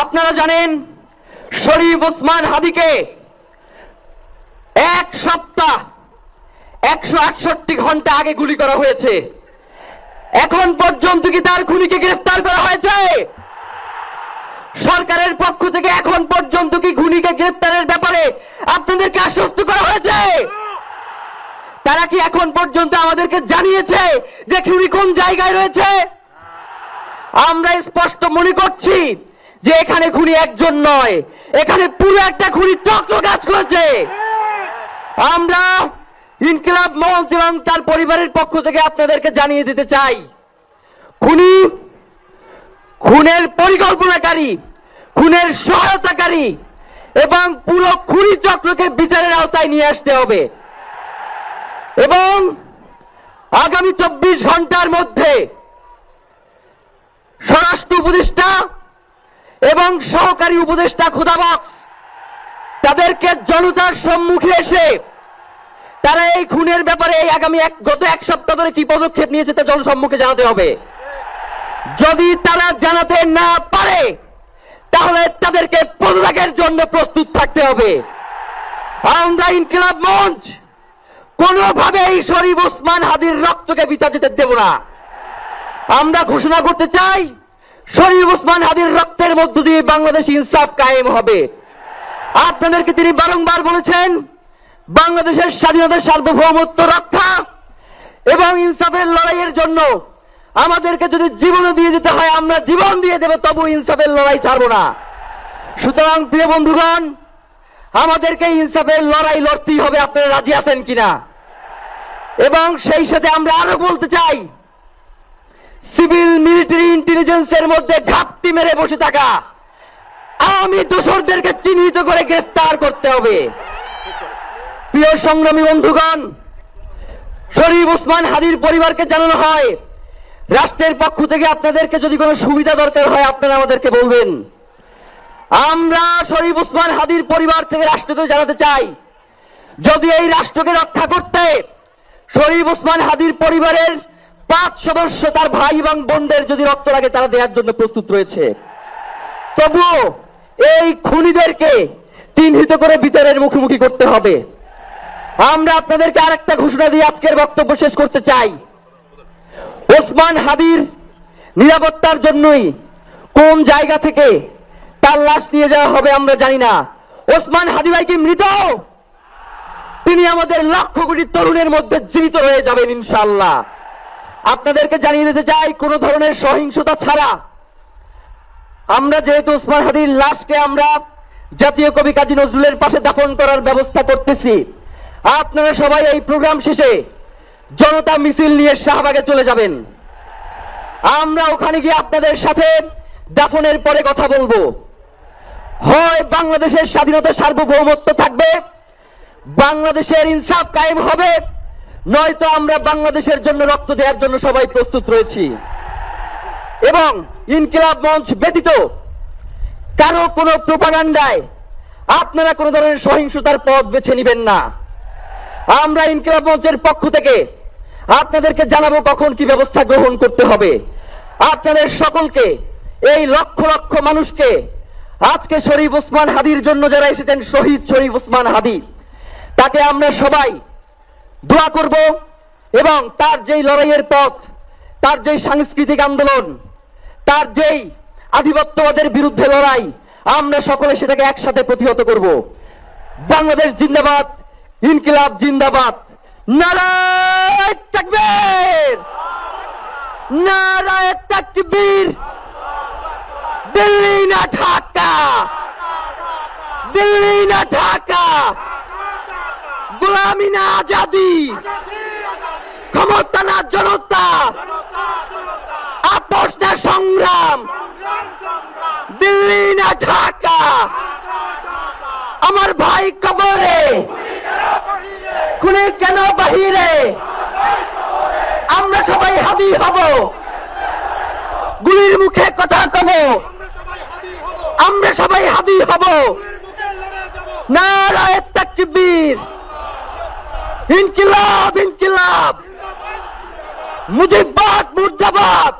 আপনারা জানেন শরীফ ওসমান হাদিকে এক সপ্তাহ 168 ঘন্টা আগে গুলি করা হয়েছে। এখন পর্যন্ত কি তার খুনিকে গ্রেফতার করা হয়েছে? সরকারের পক্ষ থেকে এখন পর্যন্ত কি খুনিকে গ্রেফতারের ব্যাপারে আপনাদেরকে আশ্বস্ত করা হয়েছে? তারা কি এখন পর্যন্ত আমাদেরকে জানিয়েছে যে খুনি কোন জায়গায় রয়েছে? আমরা স্পষ্ট মনে করছি যে এখানে খুনি একজন নয়, এখানে পুরো একটা খুনি চক্র কাজ করেছে। আমরা ইনকিলাব মঞ্চ এবং তার পরিবারের পক্ষ থেকে আপনাদেরকে জানিয়ে দিতে চাই, খুনের পরিকল্পনাকারী, খুনের সহায়তাকারী এবং পুরো খুনি চক্রকে বিচারের আওতায় নিয়ে আসতে হবে এবং আগামী 24 ঘন্টার মধ্যে স্বরাষ্ট্র উপদেষ্টা এবং সহকারী উপদেষ্টা খোদাবক্স তাদেরকে জনতার সম্মুখে এসে তারা এই খুনের ব্যাপারে গত এক সপ্তাহ ধরে কি পদক্ষেপ নিয়েছে তা জনসম্মুখে জানাতে হবে। যদি তারা জানাতে না পারে তাহলে তাদেরকে পদত্যাগের জন্য প্রস্তুত থাকতে হবে। আমরা ইনকিলাব মঞ্চ কোনোভাবেই শরীফ ওসমান হাদির রক্তকে বৃথা যেতে দেব না। আমরা ঘোষণা করতে চাই, শরীফ ওসমান হাদির রক্তের মধ্য দিয়ে বাংলাদেশ ইনসাফ কায়েম হবে। আপনাদেরকে তিনি বারংবার বলেছেন, বাংলাদেশের স্বাধীনতা, সার্বভৌমত্ব রক্ষা এবং ইনসাফের লড়াইয়ের জন্য আমাদেরকে যদি জীবনও দিয়ে দিতে হয় আমরা জীবন দিয়ে দেব, তবু ইনসাফের লড়াই ছাড়বো না। সুতরাং প্রিয় বন্ধুগণ, আমাদেরকে ইনসাফের লড়াই লড়তেই হবে। আপনারা রাজি আছেন কিনা? এবং সেই সাথে আমরা আরো বলতে চাই, সিভিল মিলিটারি ইন্টেলিজেন্সের মধ্যে ঘাপটি মেরে বসে থাকা আওয়ামী দোসরদেরকে চিহ্নিত করে গ্রেফতার করতে হবে। প্রিয় সংগ্রামী বন্ধুগণ, শরীফ ওসমান হাদির পরিবারকে জানানো হয়, রাষ্ট্রের পক্ষ থেকে আপনাদেরকে যদি কোনো সুবিধা দরকার হয় আপনারা আমাদেরকে বলবেন। আমরা শরীফ ওসমান হাদির পরিবার থেকে রাষ্ট্রকে জানাতে চাই, যদি এই রাষ্ট্রকে রক্ষা করতে শরীফ ওসমান হাদির পরিবারের 5 সদস্য তার ভাই এবং বোনদের যদি রক্ত লাগে তারা দেওয়ার জন্য প্রস্তুত রয়েছে, তবুও এই খুনিদেরকে চিহ্নিত করে বিচারের মুখোমুখি করতে হবে। আমরা আপনাদেরকে আরেকটা ঘোষণা দিয়ে আজকের বক্তব্য শেষ করতে চাই, ওসমান হাদির নিরাপত্তার জন্যই কোন জায়গা থেকে তার লাশ নিয়ে যাওয়া হবে আমরা জানি না। ওসমান হাদি ভাই কি মৃত? তিনি আমাদের লক্ষ কোটি তরুণের মধ্যে জীবিত হয়ে যাবেন ইনশাআল্লাহ। আপনাদেরকে জানিয়ে দিতে চাই, কোন ধরনের সহিংসতা ছাড়া আমরা যেহেতু ওসমান হাদির লাশকে আমরা জাতীয় কবি কাজী নজরুলের পাশে দাফন করার ব্যবস্থা করতেছি, আপনারা সবাই এই প্রোগ্রাম শেষে জনতা মিছিল নিয়ে শাহবাগে চলে যাবেন। আমরা ওখানে গিয়ে আপনাদের সাথে দাফনের পরে কথা বলবো। হয় বাংলাদেশের স্বাধীনতা, সার্বভৌমত্ব থাকবে, বাংলাদেশের ইনসাফ কায়েম হবে, নয়তো আমরা বাংলাদেশের জন্য রক্ত দেওয়ার জন্য সবাই প্রস্তুত রয়েছি। এবং ইনকিলাব মঞ্চ ব্যতীত কারো কোনো প্রোপাগান্ডায় আপনারা কোনো ধরনের সহিংসতার পথ বেছে নেবেন না। আমরা ইনকিলাব মঞ্চের পক্ষ থেকে আপনাদেরকে জানাবো কখন কি ব্যবস্থা গ্রহণ করতে হবে। আপনাদের সকলকে, এই লক্ষ লক্ষ মানুষকে, আজকে শরীফ ওসমান হাদির জন্য যারা এসেছেন, শহীদ শরীফ ওসমান হাদি, তাকে আমরা সবাই দোয়া করব এবং তার যেই লড়াইয়ের পথ, তার যেই সাংস্কৃতিক আন্দোলন, তার যেই আধিপত্যবাদের বিরুদ্ধে লড়াই, আমরা সকলে সেটাকে একসাথে প্রতিহত করব। বাংলাদেশ জিন্দাবাদ, ইনকিলাব জিন্দাবাদ, নারায়ে তাকবীর, নারায়ে তাকবীর, দিল্লি না ঢাকা, দিল্লি না ঢাকা, গোলামি না আজাদি, ক্ষমতা না জনতা, আপোষ না সংগ্রাম, দিল্লি না ঢাকা। আমার ভাই কবরে, খুনি কেন বাহিরে, আমরা সবাই হাদি হব, গুলির মুখে কথা কব, আমরা সবাই হাদি হব। নারায়ে তাকবীর, ইনকিলাব ইনকিলাব, মুজিবাদ মুর্দাবাদ,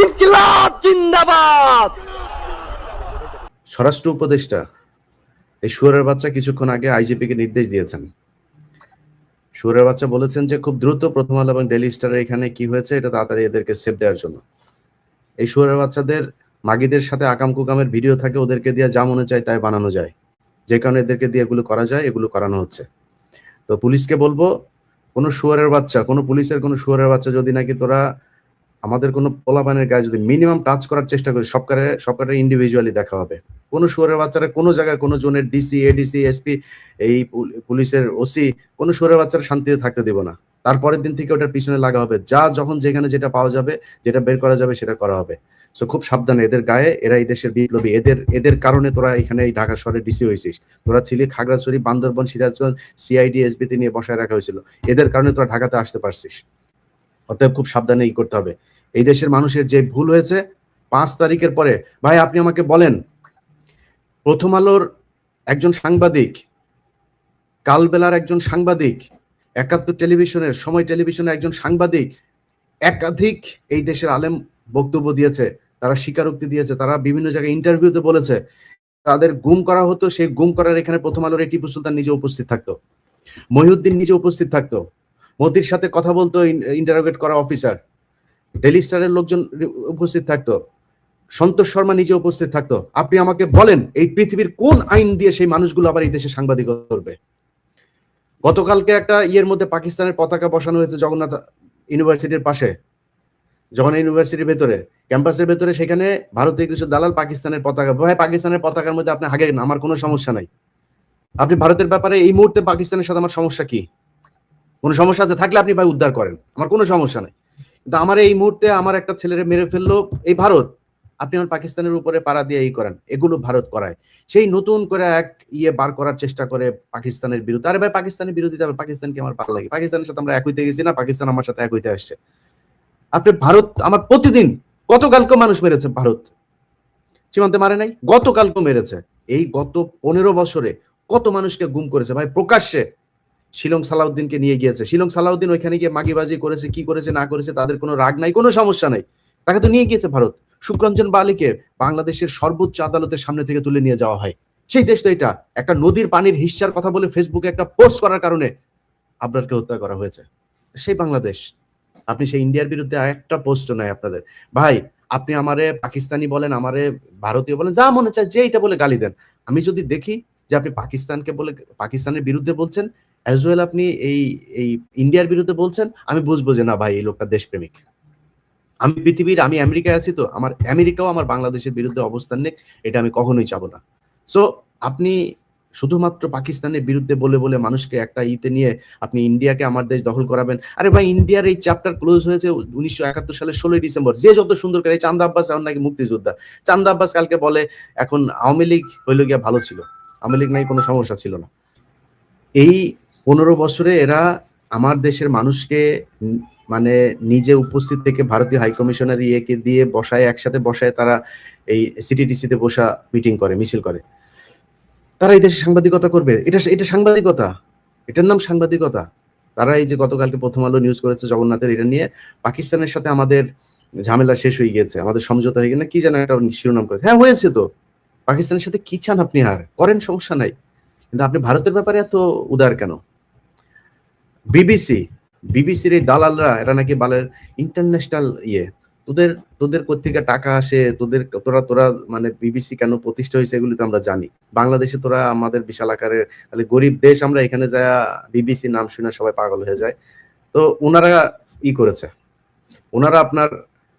ইনকিলাব জিন্দাবাদ। স্বরাষ্ট্র উপদেষ্টা এই শুয়োরের বাচ্চা কিছুক্ষণ আগে আইজিপি কে নির্দেশ দিয়েছেন। শুয়োরের বাচ্চা বলেছেন যে খুব দ্রুত প্রথম আলো এবং ডেইলি স্টারের এখানে কি হয়েছে এটা তাড়াতাড়ি এদেরকে সেভ দেওয়ার জন্য। এই শুয়োরের বাচ্চাদের মাগিদের সাথে আকাম কুকামের ভিডিও থাকে, ওদেরকে দিয়ে যা মনে চায় তাই বানানো যায়, যে কারণে এদেরকে দিয়ে এগুলো করা যায়, এগুলো করানো হচ্ছে। তো পুলিশকে বলবো, কোনো শুয়োরের বাচ্চা, কোনো পুলিশের কোনো শুয়োরের বাচ্চা যদি নাকি তোরা আমাদের কোনো পোলাপানের গায়ে যদি মিনিমাম টাচ করার চেষ্টা করি, সবকারে ইন্ডিভিজুয়ালি দেখা হবে। কোনো শুয়োরের বাচ্চারা কোনো জায়গায় কোনো জোনের ডিসি, এডিসি, এসপি, এই পুলিশের ওসি কোনো শুয়োরের বাচ্চারা শান্তিতে থাকতে দেব না। তারপরের দিন থেকে ওটার পিছনে লাগা হবে, যা যখন যেখানে যেটা পাওয়া যাবে, যেটা বের করা যাবে সেটা করা হবে। সো খুব সাবধানে, এদের গায়ে, এরা এই দেশের বিপ্লবী, এদের কারণে তোরা এখানে এই ঢাকা শহরে ডিসি হয়েছিস, তোরা ছিলি খাগড়াছড়ি, বান্দরবন, সিরাজগঞ্জ সিআইডি এসবিতে নিয়ে বসায় রাখা হয়েছিল, এদের কারণে তোরা ঢাকাতে আসতে পারছিস। অতএব খুব সাবধানে করতে হবে। এই দেশের মানুষের যে ভুল হয়েছে 5 তারিখের পরে, ভাই আপনি আমাকে বলেন, প্রথম আলোর একজন সাংবাদিক, কালবেলার একজন সাংবাদিক, 71 টেলিভিশনের, সময় টেলিভিশনের একজন সাংবাদিক, একাধিক এই দেশের আলেম বক্তব্য দিয়েছে, তারা স্বীকারোক্তি দিয়েছে, তারা বিভিন্ন জায়গায় ইন্টারভিউতে বলেছে তাদের গুম করা হতো। সেই গুম করার এখানে প্রথম আলোর এই টিপু সুলতান নিজে উপস্থিত থাকতো, মহিউদ্দিন নিজে উপস্থিত থাকতো, মোদির সাথে কথা বলতো ইন্টারোগেট করা অফিসার, ডেইলি স্টারের লোকজন উপস্থিত থাকতো, সন্তোষ শর্মা নিজে উপস্থিত থাকতো। আপনি আমাকে বলেন এই পৃথিবীর কোন আইন দিয়ে সেই মানুষগুলো আবার এই দেশে সাংবাদিকতা করবে? গতকালকে একটা ইয়ের মধ্যে পাকিস্তানের পতাকা বসানো হয়েছে জগন্নাথ ইউনিভার্সিটির পাশে, জগন্নাথ ইউনিভার্সিটির ভেতরে, ক্যাম্পাসের ভেতরে, সেখানে ভারতীয় কিছু দালাল পাকিস্তানের পতাকা, ভাই পাকিস্তানের পতাকার মধ্যে আপনি হাগেন, আমার কোনো সমস্যা নাই। আপনি ভারতের ব্যাপারে এই মুহূর্তে পাকিস্তানের সাথে আমার সমস্যা কি? কোনো সমস্যা আছে থাকলে আপনি ভাই উদ্ধার করেন, আমার কোনো সমস্যা নাই। কিন্তু আমার এই মুহূর্তে আমার একটা ছেলেরে মেরে ফেললো এই ভারত, আপনি আমার পাকিস্তানের উপরে পাড়া দিয়ে এই করেন, এগুলো ভারত করায়। সেই নতুন করে এক বার করার চেষ্টা করে পাকিস্তানের বিরুদ্ধে। আরে ভাই পাকিস্তানের বিরোধিতা, পাকিস্তানকে আমার ভালো লাগে, পাকিস্তানের সাথে আমরা এক হইতে গেছি না, পাকিস্তান আমার সাথে এক হইতে আসছে। আপনি ভারত আমার প্রতিদিন, গতকালকে মানুষ মেরেছে ভারত, সীমান্তে মারে নাই, গতকালকে মেরেছে। এই গত 15 বছরে কত মানুষকে গুম করেছে ভাই, প্রকাশ্যে। শিলং সালাউদ্দিনকে নিয়ে গিয়েছে, শিলং সালাউদ্দিন ওইখানে গিয়ে মাগিবাজি করেছে, কি করেছে না করেছে তাদের কোনো রাগ নাই, কোনো সমস্যা নাই, তাকে তো নিয়ে গিয়েছে ভারত। সুখরঞ্জন বালিকে বাংলাদেশের সর্বোচ্চ আদালতের সামনে থেকে তুলে নিয়ে যাওয়া হয়। সেই দেশ তো এটা, একটা নদীর পানির হিস্সার কথা বলে ফেসবুকে একটা পোস্ট করার কারণে আবরারকে হত্যা করা হয়েছে, সেই বাংলাদেশ। আপনি সেই ইন্ডিয়ার বিরুদ্ধে একটা পোস্টও নাই আপনাদের। ভাই আপনি আমারে পাকিস্তানি বলেন, আমারে ভারতীয় বলেন, যা মনে চায় যে এটা বলে গালি দেন। আমি যদি দেখি যে আপনি পাকিস্তানকে বলে পাকিস্তানের বিরুদ্ধে বলছেন, অ্যাজ ওয়েল আপনি এই এই ইন্ডিয়ার বিরুদ্ধে বলছেন, আমি বুঝবো যে না ভাই এই লোকটা দেশপ্রেমিক। আমি পৃথিবীর, আমি আমেরিকায় আছি, তো আমার আমেরিকাও আমার বাংলাদেশের বিরুদ্ধে অবস্থান নেই, এটা আমি কখনোই চাবো না। সো আপনি শুধুমাত্র পাকিস্তানের বিরুদ্ধে বলে বলে মানুষকে একটা ইতে নিয়ে আপনি ইন্ডিয়াকে আমার দেশ দখল করাবেন। আরে ভাই ইন্ডিয়ার এই চ্যাপ্টার ক্লোজ হয়েছে 1971 সালের 16 ডিসেম্বর। যে যত সুন্দর করে, এই চান্দা আব্বাস এখন নাকি মুক্তিযোদ্ধা, চান্দা আব্বাস কালকে বলে এখন আওয়ামী লীগ হইল গিয়া ভালো ছিল, আওয়ামী লীগ নাই কোনো সমস্যা ছিল না। এই 15 বছরে এরা আমার দেশের মানুষকে মানে নিজে উপস্থিত থেকে ভারতীয় হাইকমিশনার ইয়েকে দিয়ে বসায়, একসাথে বসায়, তারা এই সিটিডিসিতে বসা মিটিং করে, মিছিল করে। তারা এই দেশে সাংবাদিকতা করবে? এটা সাংবাদিকতা? এটার নাম সাংবাদিকতা? তারা এই যে গতকালকে প্রথম আলো নিউজ করেছে জগন্নাথের, এটা নিয়ে পাকিস্তানের সাথে আমাদের ঝামেলা শেষ হয়ে গেছে, আমাদের সমঝোতা হয়ে গেছে, কি যেন একটা শিরোনাম করেছে। হ্যাঁ হয়েছে তো, পাকিস্তানের সাথে কি চান আপনি, আর করেন, সমস্যা নাই, কিন্তু আপনি ভারতের ব্যাপারে এত উদার কেন? বিবিসির এই দালালরা, এরা নাকি বালের ইন্টারন্যাশনাল তোদের কোত্থেকে টাকা আসে, তোরা মানে বিবিসি কেন প্রতিষ্ঠা হয়েছে এগুলি তো আমরা জানি। বাংলাদেশে তোরা আমাদের বিশাল আকারের, তাহলে গরিব দেশ আমরা, এখানে যা বিবিসি নাম শুনে সবাই পাগল হয়ে যায়। তো ওনারা করেছে, ওনারা আপনার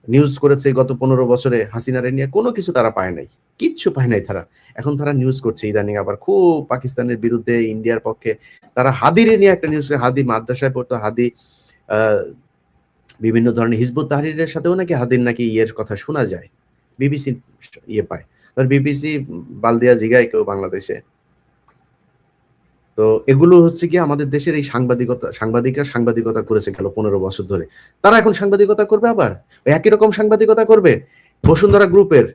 নিউজ করেছে গত 15 বছরে হাসিনারে নিয়ে, কোনো কিছু তারা পায় নাই, কিচ্ছু পায় নাই তারা। এখন তারা নিউজ করছে ইদানিং আবার খুব পাকিস্তানের বিরুদ্ধে, ইন্ডিয়ার পক্ষে। তারা হাদিরে নিয়ে একটা নিউজ, হাদি মাদ্রাসায় পড়তো, হাদি বিভিন্ন ধরনের হিজবুত তাহরিরের সাথেও নাকি হাদির নাকি ইয়ের কথা শোনা যায়, বিবিসি পায়। বিবিসি বালদিয়া জিগায় কেউ বাংলাদেশে। তো এগুলো হচ্ছে কি আমাদের দেশের এই সাংবাদিকরা সাংবাদিকতা করেছে গেল 15 বছর ধরে, তারা এখন সাংবাদিকতা করবে, আবার একই রকম সাংবাদিকতা করবে। বসুন্ধরা গ্রুপের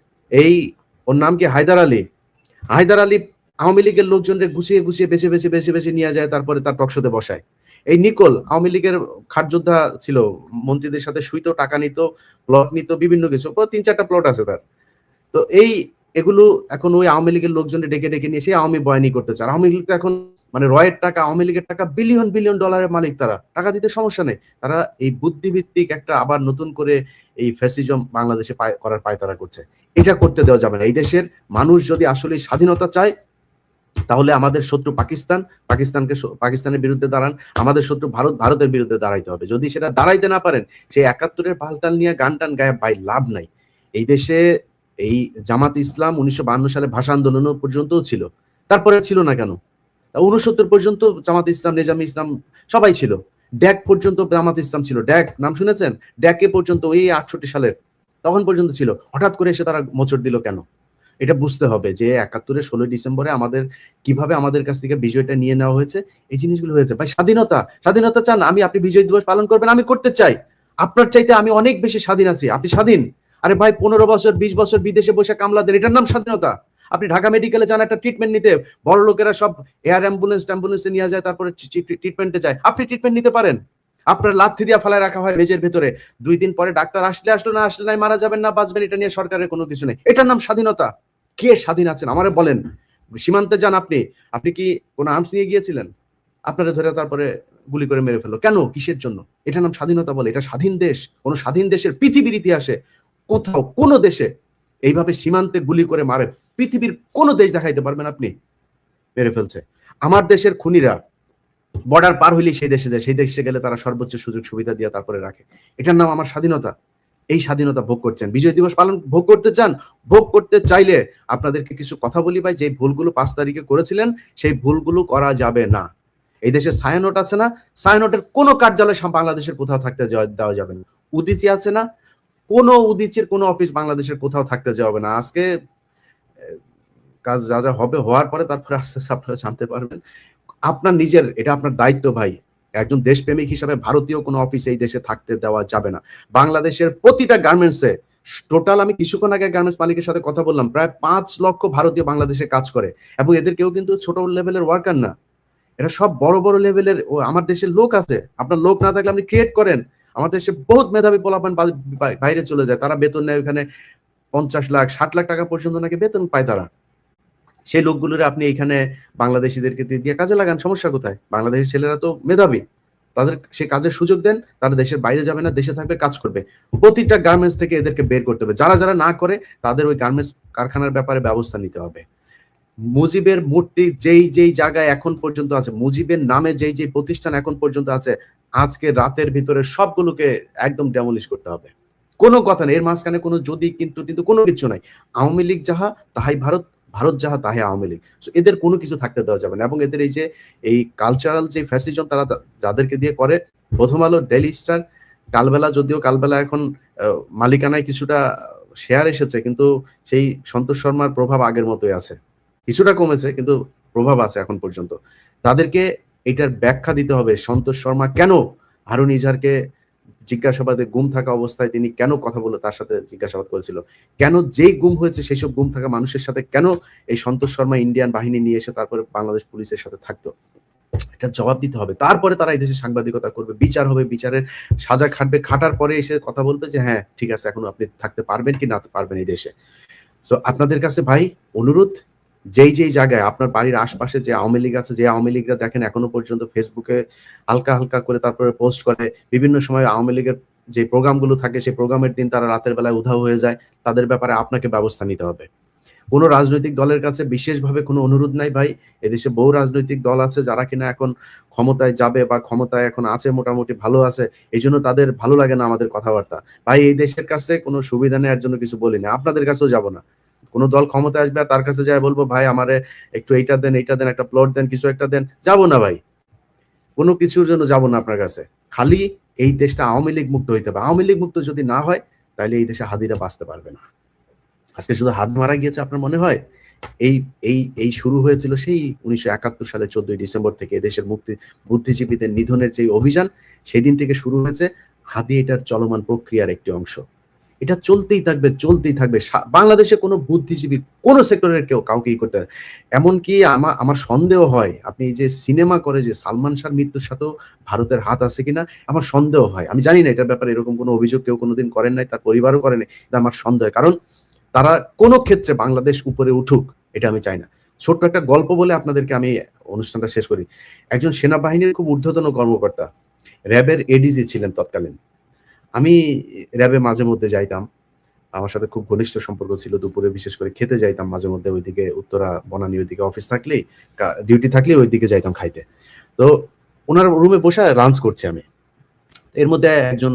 ওর নাম কি, হায়দার আলী আওয়ামী লীগের লোকজনকে গুছিয়ে বেছে নিয়ে যায়, তারপরে তার টকশোতে বসায়। এই নিকোল আওয়ামী লীগের খাটযোদ্ধা ছিল, মন্ত্রীদের সাথে শুইতো, টাকা নিত, প্লট নিত, বিভিন্ন কিছু, 3-4টা প্লট আছে তার। তো এই এগুলো এখন ওই আওয়ামী লীগের লোকজনে ডেকে ডেকে নিয়ে এসে আওয়ামী বয়ানি করতে চায়। আওয়ামী লীগ তো এখন মানে রয়ের টাকা, আওয়ামী লীগের টাকা বিলিয়ন বিলিয়ন ডলারের মালিক, তারা টাকা দিতে সমস্যা নেই। তারা এই বুদ্ধিভিত্তিক একটা আবার নতুন করে এই ফ্যাসিজম বাংলাদেশে করার পায়তারা করছে। এটা করতে দেওয়া যাবে না। এই দেশের মানুষ যদি আসলে স্বাধীনতা চায় তাহলে আমাদের শত্রু পাকিস্তানের বিরুদ্ধে দাঁড়ান, আমাদের শত্রু ভারতের বিরুদ্ধে দাঁড়াইতে হবে। যদি সেটা দাঁড়াইতে না পারেন, সেই ৭১-এর পাল্টাল নিয়ে গান টান গায়ে ভাই লাভ নাই। এই দেশে এই জামাত ইসলাম ১৯৫২ সালে ভাষা আন্দোলন পর্যন্তও ছিল, তারপরে ছিল না কেন? ৬৯ পর্যন্ত জামাত ইসলাম, নেজামি ইসলাম সবাই ছিল। ড্যাক পর্যন্ত জামাত ইসলাম ছিল। ড্যাক নাম শুনেছেন? ড্যাকে পর্যন্ত ওই ৬৮ সালের তখন পর্যন্ত ছিল। হঠাৎ করে এসে তারা মোচড় দিল কেন? এটা বুঝতে হবে যে ৭১-এর ১৬ ডিসেম্বরে আমাদের কিভাবে আমাদের কাছ থেকে বিজয়টা নিয়ে নেওয়া হয়েছে, এই জিনিসগুলো হয়েছে। ভাই স্বাধীনতা চান? আপনি বিজয় দিবস পালন করবেন, আমি করতে চাই। আপনার চাইতে আমি অনেক বেশি স্বাধীন আছি। আপনি স্বাধীন? আরে ভাই ১৫ বছর ২০ বছর বিদেশে বসে কামলা দেন, এটার নাম স্বাধীনতা? আপনি ঢাকা মেডিকেলে যান একটা ট্রিটমেন্ট নিতে, বড় লোকেরা সব এয়ার অ্যাম্বুলেন্সে নিয়ে যায়, তারপরে ট্রিটমেন্টে যায়। আপনি ট্রিটমেন্ট নিতে পারেন? আপনার লাথি দিয়া ফালায় রাখা হয় মেজের ভেতরে। ২ দিন পরে ডাক্তার আসলো না আসলে নাই, মারা যাবেন না বাঁচবেন, এটা নিয়ে সরকারের কোনো কিছু নেই। এটার নাম স্বাধীনতা? কে স্বাধীন আছেন আমারে বলেন? সীমান্তে যান আপনি কি কোনো আর্মস নিয়ে গিয়েছিলেন? আপনারা ধরে তারপরে গুলি করে মেরে ফেললো কেন? কিসের জন্য? এটার নাম স্বাধীনতা বলে? এটা স্বাধীন দেশ? কোন স্বাধীন দেশের পৃথিবীর ইতিহাসে কোথাও কোনো দেশে এইভাবে সীমান্তে গুলি করে মারে পৃথিবীর কোন দেশ দেখাইতে পারবেন আপনি? মেরে ফেলছে। আমার দেশের খুনিরা বর্ডার পার হইলেই সেই দেশে যায়, সেই দেশে গেলে তারা সর্বোচ্চ সুযোগ সুবিধা দিয়ে তারপরে রাখে। এটার নাম আমার স্বাধীনতা? এই স্বাধীনতা ভোগ করছেন? বিজয় দিবস পালন ভোগ করতে চান? ভোগ করতে চাইলে আপনাদেরকে কিছু কথা বলি ভাই, যে ভুলগুলো ৫ তারিখে করেছিলেন সেই ভুলগুলো করা যাবে না। এই দেশে ছায়ানট আছে না? ছায়ানটের কোনো কার্যালয় বাংলাদেশের কোথাও থাকতে দেওয়া যাবে না। উদিচি আছে না? কোনো উদিচির কোনো অফিস বাংলাদেশের কোথাও থাকতে যাবে না। আজকে কাজ যা যা হবে হওয়ার পরে তারপরে আস্তে আস্তে আপনারা জানতে পারবেন। আপনার নিজের, এটা আপনার দায়িত্ব ভাই। একজন দেশপ্রেমিক হিসাবে ভারতীয় কোনো অফিসে এই দেশে থাকতে দেওয়া যাবে না। বাংলাদেশের প্রতিটা গার্মেন্টসে টোটাল, আমি কিছুক্ষণ আগে গার্মেন্টস মালিকের সাথে কথা বললাম, প্রায় ৫ লক্ষ ভারতীয় বাংলাদেশে কাজ করে এবং এদের কেউ কিন্তু ছোট লেভেলের ওয়ার্কার না। এরা সব বড় বড় লেভেলের। আমার দেশের লোক আছে। আপনার লোক না থাকলে আপনি ক্রিয়েট করেন। আমার দেশে বহুত মেধাবী পোলাপান বাইরে চলে যায়, তারা বেতন নেয় ওখানে ৫০ লাখ ৬০ লাখ টাকা পর্যন্ত নাকি বেতন পায় তারা। সেই লোকগুলোরে আপনি এখানে বাংলাদেশিদেরকে দিয়ে কাজে লাগান, সমস্যা কোথায়? বাংলাদেশের ছেলেরা তো মেধাবী, তাদের সে কাজের সুযোগ দেন, তারা দেশের বাইরে যাবে না, দেশে থাকবে, কাজ করবে। প্রতিটা গার্মেন্টস থেকে এদেরকে বের করতে হবে। যারা যারা না করে তাদের ওই গার্মেন্টস কারখানার ব্যাপারে ব্যবস্থা নিতে হবে। মুজিবের মূর্তি যেই জায়গায় এখন পর্যন্ত আছে, মুজিবের নামে যেই প্রতিষ্ঠান এখন পর্যন্ত আছে, আজকে রাতের ভিতরে সবগুলোকে একদম ডেমলিশ করতে হবে। কোনো কথা নেই, এর মাঝখানে কোনো যদি কিন্তু কোনো কিছু নাই। আওয়ামী লীগ যাহা তাহাই ভারত, ভারত যাহা তাহাই আওয়ামী লীগ। এদের কোনো কিছু থাকতে দেওয়া যাবে না। এবং এদের এই কালচারাল যে ফ্যাসিজম তারা যাদেরকে দিয়ে করে, প্রথম আলো, ডেইলি স্টার, কালবেলা এখন মালিকানায় কিছুটা শেয়ার এসেছে, কিন্তু সেই সন্তোষ শর্মার প্রভাব আগের মতোই আছে। কিছুটা কমেছে কিন্তু প্রভাব আছে এখন পর্যন্ত। তাদেরকে এটার ব্যাখ্যা দিতে হবে। সন্তোষ শর্মা কেন হারুন ইজাহারকে জিজ্ঞাসাবাদে গুম থাকা অবস্থায় তিনি কেন কথা বলে তার সাথে জিজ্ঞাসাবাদ করেছিল? কেন যেই গুম হয়েছে সেই সব গুম থাকা মানুষের সাথে কেন এই সন্তোষ শর্মা ইন্ডিয়ান বাহিনী নিয়ে এসে তারপরে বাংলাদেশ পুলিশের সাথে থাকতো? এটা জবাব দিতে হবে। তারপরে তারা এই দেশে সাংবাদিকতা করবে, বিচার হবে, বিচারের সাজা খাটবে, খাটার পরে এসে কথা বলবে যে হ্যাঁ ঠিক আছে, এখন আপনি থাকতে পারবেন কি না পারবেন এই দেশে। সো আপনাদের কাছে ভাই অনুরোধ, যেই জায়গায় আপনার বাড়ির আশপাশে যে আওয়ামী লীগ আছে, যে আওয়ামী লীগরা দেখেন এখনো পর্যন্ত ফেসবুকে হালকা হালকা করে তারপরে পোস্ট করে, বিভিন্ন সময় আওয়ামী লীগের যে প্রোগ্রামগুলো থাকে সেই প্রোগ্রামের দিন তারা রাতের বেলায় উধাও হয়ে যায়, তাদের ব্যাপারে আপনাকে ব্যবস্থা নিতে হবে। কোনো রাজনৈতিক দলের কাছে বিশেষভাবে কোনো অনুরোধ নাই ভাই। এদেশে বহু রাজনৈতিক দল আছে যারা কিনা এখন ক্ষমতায় যাবে বা ক্ষমতায় এখন আছে, মোটামুটি ভালো আছে, এই জন্য তাদের ভালো লাগে না আমাদের কথাবার্তা। ভাই এই দেশের কাছে কোনো সুবিধা নেওয়ার জন্য কিছু বলি না, আপনাদের কাছেও যাব না। কোনো দল ক্ষমতায় আসবে আর তার কাছে যায় বলবো ভাই আমারে একটু এইটা দেন, একটা প্লট দেন, কিছু একটা দেন, যাবো না ভাই। কোনো কিছুর জন্য যাব না আপনার কাছে। খালি এই দেশটা আওয়ামী লীগ মুক্ত হইতে হবে। আওয়ামী লীগ মুক্ত যদি না হয় তাহলে এই দেশে হাদিরা বাঁচতে পারবে না। আজকে শুধু হাত মারা গিয়েছে আপনার মনে হয়? এই শুরু হয়েছিল সেই 1971 সালের 14 ডিসেম্বর থেকে এদেশের বুদ্ধিজীবীদের নিধনের যে অভিযান, সেই দিন থেকে শুরু হয়েছে। হাদি এটার চলমান প্রক্রিয়ার একটি অংশ। এটা চলতেই থাকবে। বাংলাদেশে কোনো বুদ্ধিজীবী কোন সেক্টরের কাউকেই করতে পারে। এমনকি আমার সন্দেহ হয় আপনি এই যে সিনেমা করে যে সালমান শাহর মৃত্যুর সাথেও ভারতের হাত আছে কিনা আমার সন্দেহ হয়। আমি জানি না এটার ব্যাপারে এরকম কোনো অভিযোগ কেউ কোনোদিন করেন নাই, তার পরিবারও করেনি, আমার সন্দেহ। কারণ তারা কোনো ক্ষেত্রে বাংলাদেশ উপরে উঠুক, এটা আমি চাই না। ছোট্ট একটা গল্প বলে আপনাদেরকে আমি অনুষ্ঠানটা শেষ করি। একজন সেনাবাহিনীর খুব ঊর্ধ্বতন কর্মকর্তা, র্যাবের এডিজি ছিলেন তৎকালীন। আমি র্যাবে মাঝে মধ্যে যাইতাম, আমার সাথে খুব ঘনিষ্ঠ সম্পর্ক ছিল। দুপুরে বিশেষ করে খেতে যাইতাম মাঝে মধ্যে, ওইদিকে উত্তরা বনানী ওইদিকে অফিস থাকলেই, ডিউটি থাকলেই ওইদিকে যাইতাম খাইতে। তো ওনার রুমে বসে লাঞ্চ করছি আমি। এর মধ্যে একজন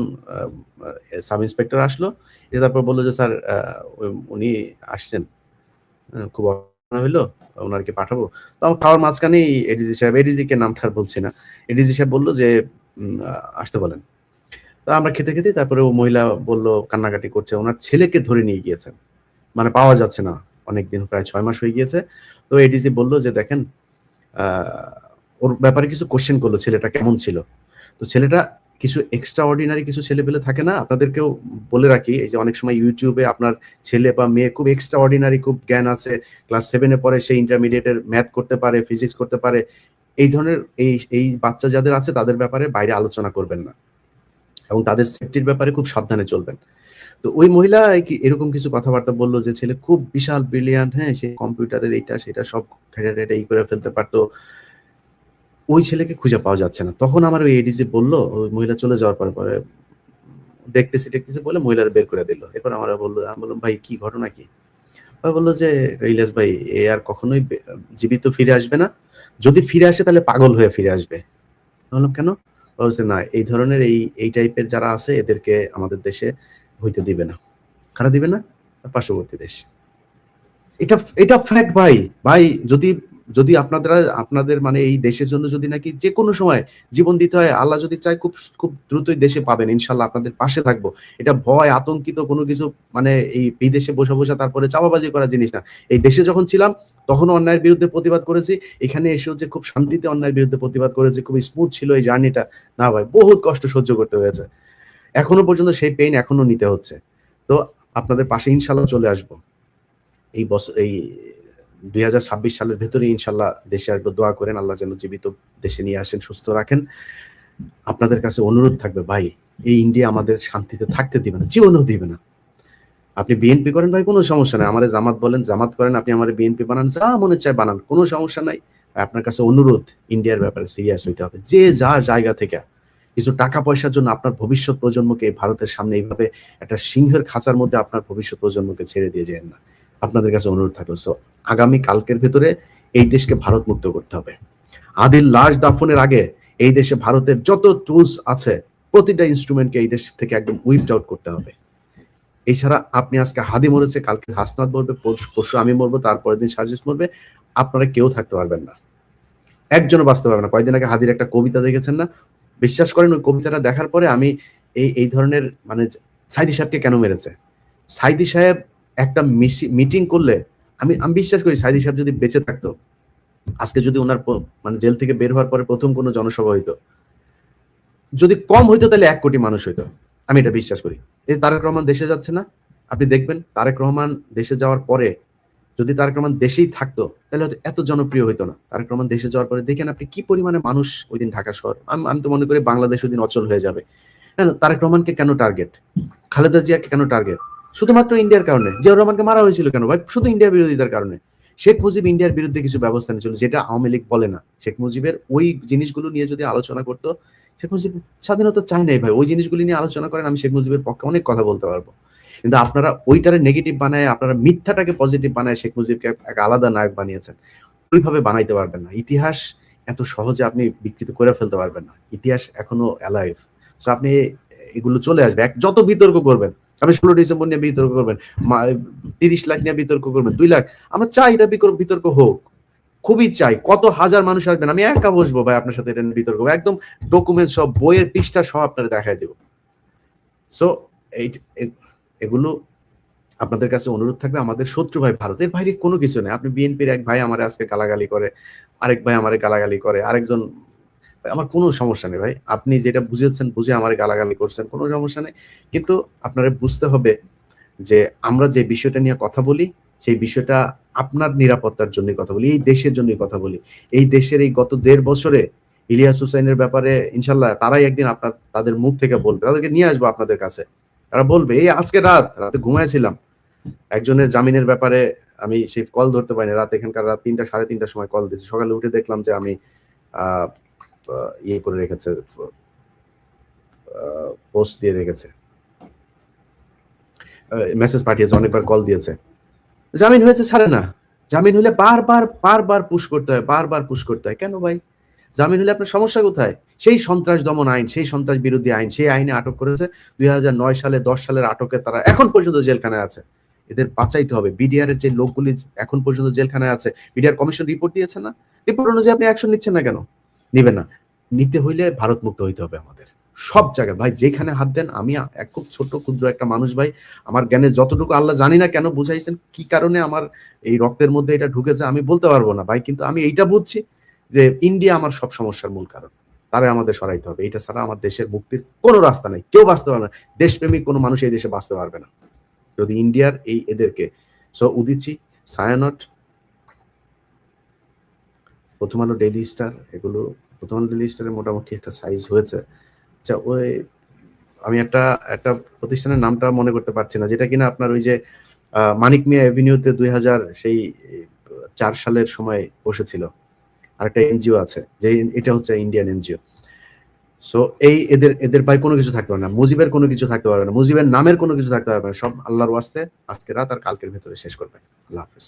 সাব ইন্সপেক্টর আসলো, তারপর বললো যে স্যার উনি আসছেন, খুব অসুবিধা হইলো, ওনারকে পাঠাবো। তো আমার খাওয়ার মাঝখানেই এডিজি সাহেব, এডিজি কে নামটা আর বলছি না, এডিজি সাহেব বললো যে আসতে বলেন। তো আমরা খেতে খেতে তারপরে ও মহিলা বললো, কান্নাকাটি করছে, ওনার ছেলেকে ধরে নিয়ে গিয়েছেন, মানে পাওয়া যাচ্ছে না অনেকদিন, প্রায় 6 মাস হয়ে গিয়েছে। তো এডিজি বললো যে দেখেন, ওর ব্যাপারে কিছু কোশ্চেন করলো, ছেলেটা কেমন ছিল। তো ছেলেটা কিছু এক্সট্রা অর্ডিনারি কিছু ছেলেপেলে থাকে না, আপনাদেরকেও বলে রাখি, এই যে অনেক সময় ইউটিউবে আপনার ছেলে বা মেয়ে খুব এক্সট্রা অর্ডিনারি খুব জ্ঞান আছে, ক্লাস 7-এ পড়ে, সে ইন্টারমিডিয়েটের ম্যাথ করতে পারে, ফিজিক্স করতে পারে, এই ধরনের এই বাচ্চা যাদের আছে তাদের ব্যাপারে বাইরে আলোচনা করবেন না এবং তাদের সেফটির ব্যাপারে খুব সাবধানে চলবেন। তো ওই মহিলা এরকম কিছু কথাবার্তা বললো যে ছেলে খুব বিশাল ব্রিলিয়ান্ট, হ্যাঁ, সে কম্পিউটারের এইটা সেটা সব ঘেটে এই করে ফেলতে পারতো, ওই ছেলেকে খুঁজে পাওয়া যাচ্ছে না। তখন আমার ওই এডিসি বললো, ওই মহিলা চলে যাওয়ার পরে দেখতেছি বলে মহিলার বের করে দিল। এরপর আমরা আমি বললাম ভাই কি ঘটনা কি? বললো যে ইলিয়াস ভাই, এ আর কখনোই জীবিত ফিরে আসবে না, যদি ফিরে আসে তাহলে পাগল হয়ে ফিরে আসবে। বললাম কেন? বলছে না, এই ধরনের এই টাইপের যারা আছে এদেরকে আমাদের দেশে হইতে দিবে না। কারা দিবে না? পার্শ্ববর্তী দেশ। এটা এটা ফ্যাক্ট ভাই। ভাই যদি যদি আপনাদের মানে এই দেশের জন্য যদি নাকি যে কোনো সময় জীবন দিতে হয়, আল্লাহ যদি চায় খুব খুব দ্রুতই দেশে পাবেন, ইনশাল্লাহ আপনাদের পাশে থাকবো। এটা ভয় আতঙ্কিত কোনো কিছু, মানে এই বিদেশে বসে তারপরে চাপাবাজি করা জিনিস না। এই দেশে যখন ছিলাম তখনও অন্যায়ের বিরুদ্ধে প্রতিবাদ করেছি, এখানে এসেও যে খুব শান্তিতে অন্যায়ের বিরুদ্ধে প্রতিবাদ করেছি, খুব স্মুথ ছিল এই জার্নিটা, না ভাই, বহুত কষ্ট সহ্য করতে হয়েছে। এখনো পর্যন্ত সেই পেইন এখনো নিতে হচ্ছে। তো আপনাদের পাশে ইনশাল্লাহ চলে আসবো। এই বছর, এই 2026 সালের ভেতরে ইনশাল্লাহ দেশে আসবো। দোয়া করেন আল্লাহ যেন জীবিত দেশে নিয়ে আসেন, সুস্থ রাখেন। আপনাদের কাছে অনুরোধ থাকবে ভাই, এই ইন্ডিয়া আমাদের শান্তিতে থাকতে দিবে না, জীবনেও দিবে না। আপনি বিএনপি করেন ভাই, কোনো সমস্যা নাই, আমারে জামাত বলেন, জামাত করেন, আপনি আমার বিএনপি বানান, যা মনে চায় বানান, কোনো সমস্যা নাই। আপনার কাছে অনুরোধ, ইন্ডিয়ার ব্যাপারে সিরিয়াস হইতে হবে। যে যার জায়গা থেকে কিছু টাকা পয়সার জন্য আপনার ভবিষ্যৎ প্রজন্মকে ভারতের সামনে এইভাবে একটা সিংহের খাঁচার মধ্যে আপনার ভবিষ্যৎ প্রজন্মকে ছেড়ে দিয়ে যায় না। আপনাদের কাছে অনুরোধ থাকলো, সো আগামী কালকের ভেতরে এই দেশকে ভারত মুক্ত করতে হবে। আদিল লাশ দাফনের আগে এই দেশে ভারতের যত টুলস আছে প্রতিটা ইনস্ট্রুমেন্টকে এই দেশ থেকে একদম উইপড আউট করতে হবে। এছাড়া আপনি আজকে হাদি মরেছে, কালকে হাসনাত মরবে, পরশু আমি মরবো, তারপরের দিন সার্জিস মরবে, আপনারা কেউ থাকতে পারবেন না, একজনও বাঁচতে পারবে না। কয়েকদিন আগে হাদির একটা কবিতা দেখেছেন না? বিশ্বাস করেন ওই কবিতাটা দেখার পরে আমি এই ধরনের, মানে সাইদি সাহেবকে কেন মেরেছে, সাইদি সাহেব একটা মিটিং করলে আমি বিশ্বাস করি সাইদি সাহেব যদি বেঁচে থাকতো, আজকে যদি ওনার মানে জেল থেকে বের হওয়ার পরে প্রথম কোনো জনসভা হইতো, যদি কম হইতো তাহলে 1 কোটি মানুষ হইতো, আমি এটা বিশ্বাস করি। এই তারেক রহমান দেশে যাচ্ছে না, আপনি দেখবেন তারেক রহমান দেশে যাওয়ার পরে, যদি তারেক রহমান দেশেই থাকতো তাহলে হয়তো এত জনপ্রিয় হইতো না। তারেক রহমান দেশে যাওয়ার পরে দেখেন আপনি কি পরিমাণে মানুষ ওই দিন ঢাকা শহর, আমি তো মনে করি বাংলাদেশ ওই দিন অচল হয়ে যাবে। কেন তারেক রহমানকে কেন টার্গেট, খালেদা জিয়াকে কেন টার্গেট? শুধুমাত্র ইন্ডিয়ার কারণে। জিয়াউর রহমানকে মারা হয়েছিল কেন ভাই? শুধু ইন্ডিয়া বিরোধিতার কারণে। শেখ মুজিব ইন্ডিয়ার বিরুদ্ধে কিছু ব্যবস্থা নিয়েছিল, যেটা আওয়ামী লীগ বলে না। শেখ মুজিবের ওই জিনিসগুলো নিয়ে যদি আলোচনা করতো, শেখ মুজিব স্বাধীনতা চায় নাই ভাই, ওই জিনিসগুলি নিয়ে আলোচনা করেন, আমি শেখ মুজিবের পক্ষে অনেক কথা বলতে পারবো। কিন্তু আপনারা ওইটারে নেগেটিভ বানায়, আপনারা মিথ্যাটাকে পজিটিভ বানায় শেখ মুজিবকে এক আলাদা নায়ক বানিয়েছেন। ওইভাবে বানাইতে পারবেন না। ইতিহাস এত সহজে আপনি বিকৃত করে ফেলতে পারবেন না, ইতিহাস এখনো অ্যালাইভ। সো আপনি এগুলো চলে আসবে, যত বিতর্ক করবেন, আপনি 16 ডিসেম্বর নিয়ে বিতর্ক করবেন, 30 লাখ নিয়ে বিতর্ক করবেন, 2 লাখ, আমরা চাই এটা বিতর্ক হোক, খুবই চাই। কত হাজার মানুষ আসবেন, আমি একা বসবো ভাই আপনার সাথে এটা নিয়ে বিতর্ক, একদম ডকুমেন্ট সব, বইয়ের পৃষ্ঠা সহ আপনারা দেখাই দেব। সো এগুলো আপনাদের কাছে অনুরোধ থাকবে। আমাদের শত্রু ভাই ভারতের বাইরে কোনো কিছু নেই। আপনি বিএনপির এক ভাই আমার আজকে গালাগালি করে, আরেক ভাই আমারে গালাগালি করে, আরেকজন, আমার কোনো সমস্যা নেই ভাই, আপনি যেটা বুঝেছেন বুঝে আমার গালাগালি করছেন, কোনো সমস্যা নেই। কিন্তু আপনারা বুঝতে হবে যে আমরা যে বিষয়টা নিয়ে কথা বলি, সেই বিষয়টা আপনার নিরাপত্তার জন্য কথা বলি, এই দেশের জন্য কথা বলি। এই দেশের এই গত 1.5 বছরে ইলিয়াস হুসাইনের ব্যাপারে ইনশাল্লাহ তারাই একদিন তাদের মুখ থেকে বলবে, তাদেরকে নিয়ে আসবো আপনাদের কাছে, তারা বলবে। এই আজকে রাতে ঘুমাইছিলাম, একজনের জামিনের ব্যাপারে আমি সেই কল ধরতে পারিনি, এখানকার রাত 3টা 3:30টার সময় কল দিয়েছি, সকালে উঠে দেখলাম যে আমি ইয়ে করে রেখেছে, পোস্ট দিয়ে রেখেছে, মেসেজ পাঠিয়েছে, অনেকবার কল দিয়েছে। জামিন হয়েছে ছাড়ে না, জামিন হলে বারবার পুশ করতে হয়, পুশ করতে হয়। কেন ভাই? জামিন হলে আপনার সমস্যা কোথায়? সেই সন্ত্রাস দমন আইন, সেই সন্ত্রাস বিরোধী আইন, সেই আইনে আটক করেছে 2009 সালে, 10 সালের আটকে তারা এখন পর্যন্ত জেলখানায় আছে। এদের বাঁচাইতে হবে। বিডিআর এর যে লোকগুলি এখন পর্যন্ত জেলখানায় আছে, বিডিআর কমিশন রিপোর্ট দিয়েছে না? রিপোর্ট অনুযায়ী আপনি অ্যাকশন নিচ্ছেন না কেন? নিবেন না। নিতে হইলে ভারত মুক্ত হইতে হবে আমাদের সব জায়গায় ভাই, যেখানে হাত দেন। আমি এক খুব ছোট ক্ষুদ্র একটা মানুষ ভাই, আমার জ্ঞানে যতটুকু আল্লাহ জানি না কেন বুঝাইছেন, কি কারণে আমার এই রক্তের মধ্যে এটা ঢুকেছে আমি বলতে পারবো না ভাই, কিন্তু আমি এইটা বুঝছি যে ইন্ডিয়া আমার সব সমস্যার মূল কারণ। তারা আমাদের সরাইতে হবে। এটা ছাড়া আমার দেশের মুক্তির কোনো রাস্তা নেই। কেউ বাঁচতে পারবে না, দেশপ্রেমিক কোনো মানুষ এই দেশে বাঁচতে পারবে না যদি ইন্ডিয়ার এদেরকে। সো উদিচি, ছায়ানট, প্রথম আলো, ডেইলি স্টার, এগুলো প্রথম আলো ডেইলি স্টারের মোটামুটি একটা সাইজ হয়েছে। আচ্ছা, ওই আমি একটা প্রতিষ্ঠানের নামটা মনে করতে পারছি না, যেটা কিনা আপনার ওই যে মানিক মিয়া এভিনিউতে 2004 সালের সময় বসেছিল। আরেকটা এনজিও আছে, যে এটা হচ্ছে ইন্ডিয়ান এনজিও। সো এদের ভাই কোনো কিছু থাকতে পারে না, মুজিবের কোনো কিছু থাকতে পারবে না, মুজিবের নামের কোনো কিছু থাকতে পারবে না। সব আল্লাহর ওয়াস্তে আজকে রাত আর কালকের ভেতরে শেষ করবেন। আল্লাহ হাফেজ।